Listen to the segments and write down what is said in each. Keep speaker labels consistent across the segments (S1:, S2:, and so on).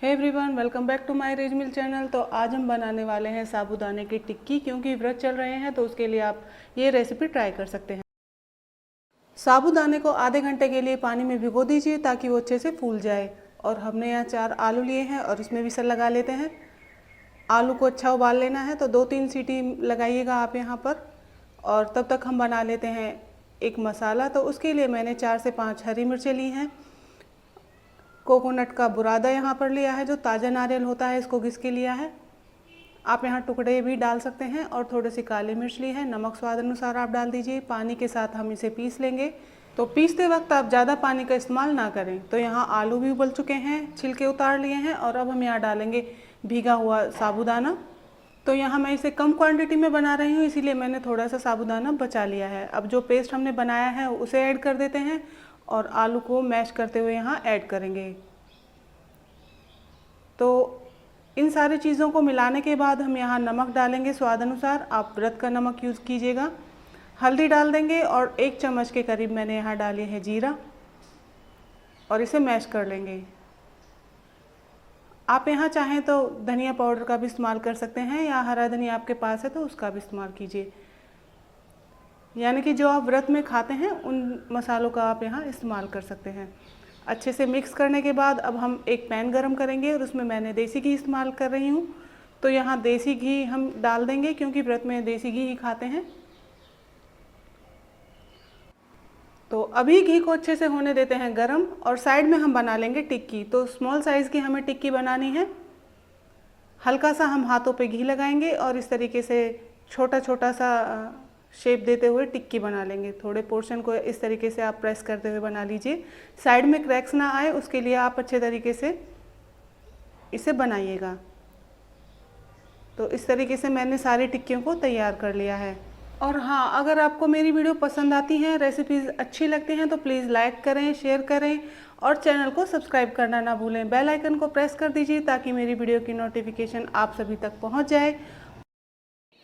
S1: Hey everyone, welcome back to my rage mill channel. तो आज हम बनाने वाले हैं साबूदाने की टिक्की। क्योंकि व्रत चल रहे हैं तो उसके लिए आप ये रेसिपी ट्राई कर सकते हैं। साबूदाने को आधे घंटे के लिए पानी में भिगो दीजिए ताकि वो अच्छे से फूल जाए। और हमने यहाँ 4 आलू लिए हैं और इसमें विसल लगा लेते हैं। आलू को अच्छा उबाल लेना है तो 2-3 सीटी लगाइएगा आप यहाँ पर। और तब तक हम बना लेते हैं एक मसाला। तो उसके लिए मैंने 4 से 5 हरी मिर्चें ली हैं। कोकोनट का बुरादा यहाँ पर लिया है, जो ताज़ा नारियल होता है, इसको घिस के लिया है। आप यहाँ टुकड़े भी डाल सकते हैं। और थोड़ी सी काली मिर्च ली है, नमक स्वाद अनुसार आप डाल दीजिए। पानी के साथ हम इसे पीस लेंगे। तो पीसते वक्त आप ज़्यादा पानी का इस्तेमाल ना करें। तो यहाँ आलू भी उबल चुके हैं, छिलके उतार लिए हैं। और अब हम यहाँ डालेंगे भीगा हुआ साबूदाना। तो यहाँ मैं इसे कम क्वांटिटी में बना रही हूँ, इसीलिए मैंने थोड़ा सा साबूदाना बचा लिया है। अब जो पेस्ट हमने बनाया है उसे ऐड कर देते हैं और आलू को मैश करते हुए यहाँ ऐड करेंगे। तो इन सारी चीज़ों को मिलाने के बाद हम यहाँ नमक डालेंगे स्वाद अनुसार। आप व्रत का नमक यूज़ कीजिएगा। हल्दी डाल देंगे और 1 चम्मच के करीब मैंने यहाँ डाली है जीरा। और इसे मैश कर लेंगे। आप यहाँ चाहें तो धनिया पाउडर का भी इस्तेमाल कर सकते हैं, या हरा धनिया आपके पास है तो उसका भी इस्तेमाल कीजिए। यानी कि जो आप व्रत में खाते हैं उन मसालों का आप यहाँ इस्तेमाल कर सकते हैं। अच्छे से मिक्स करने के बाद अब हम एक पैन गरम करेंगे और उसमें मैंने देसी घी इस्तेमाल कर रही हूँ। तो यहाँ देसी घी हम डाल देंगे क्योंकि व्रत में देसी घी ही खाते हैं। तो अभी घी को अच्छे से होने देते हैं गरम। और साइड में हम बना लेंगे टिक्की। तो स्मॉल साइज़ की हमें टिक्की बनानी है। हल्का सा हम हाथों पे घी लगाएंगे और इस तरीके से छोटा छोटा सा शेप देते हुए टिक्की बना लेंगे। थोड़े पोर्शन को इस तरीके से आप प्रेस करते हुए बना लीजिए। साइड में क्रैक्स ना आए उसके लिए आप अच्छे तरीके से इसे बनाइएगा। तो इस तरीके से मैंने सारी टिक्कियों को तैयार कर लिया है। और हाँ, अगर आपको मेरी वीडियो पसंद आती हैं, रेसिपीज़ अच्छी लगती हैं तो प्लीज़ लाइक करें, शेयर करें और चैनल को सब्सक्राइब करना ना भूलें। बेल आइकन को प्रेस कर दीजिए ताकि मेरी वीडियो की नोटिफिकेशन आप सभी तक पहुंच जाए।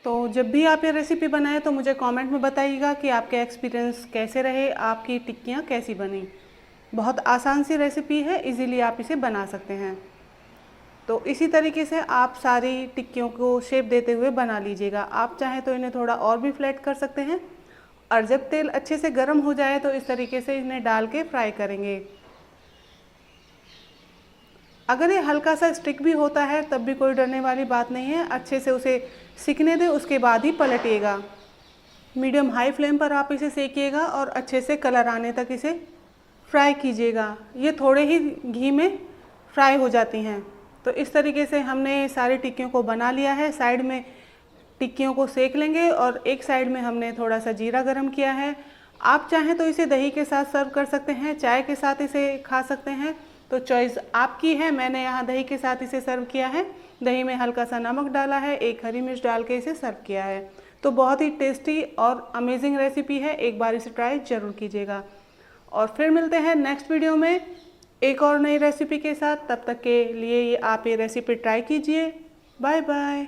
S1: तो जब भी आप ये रेसिपी बनाएं तो मुझे कमेंट में बताइएगा कि आपके एक्सपीरियंस कैसे रहे, आपकी टिक्कियाँ कैसी बनी। बहुत आसान सी रेसिपी है, इजीली आप इसे बना सकते हैं। तो इसी तरीके से आप सारी टिक्कियों को शेप देते हुए बना लीजिएगा। आप चाहें तो इन्हें थोड़ा और भी फ्लैट कर सकते हैं। और जब तेल अच्छे से गर्म हो जाए तो इस तरीके से इन्हें डाल के फ्राई करेंगे। अगर ये हल्का सा स्टिक भी होता है तब भी कोई डरने वाली बात नहीं है। अच्छे से उसे सिकने दें, उसके बाद ही पलटिएगा। मीडियम हाई फ्लेम पर आप इसे सेकिएगा और अच्छे से कलर आने तक इसे फ्राई कीजिएगा। ये थोड़े ही घी में फ्राई हो जाती हैं। तो इस तरीके से हमने सारी टिक्कियों को बना लिया है। साइड में टिक्कियों को सेक लेंगे और एक साइड में हमने थोड़ा सा जीरा गरम किया है। आप चाहें तो इसे दही के साथ सर्व कर सकते हैं, चाय के साथ इसे खा सकते हैं। तो चॉइस आपकी है। मैंने यहाँ दही के साथ इसे सर्व किया है। दही में हल्का सा नमक डाला है, 1 हरी मिर्च डाल के इसे सर्व किया है। तो बहुत ही टेस्टी और अमेजिंग रेसिपी है। एक बार इसे ट्राई ज़रूर कीजिएगा। और फिर मिलते हैं नेक्स्ट वीडियो में एक और नई रेसिपी के साथ। तब तक के लिए आप ये रेसिपी ट्राई कीजिए। Bye bye.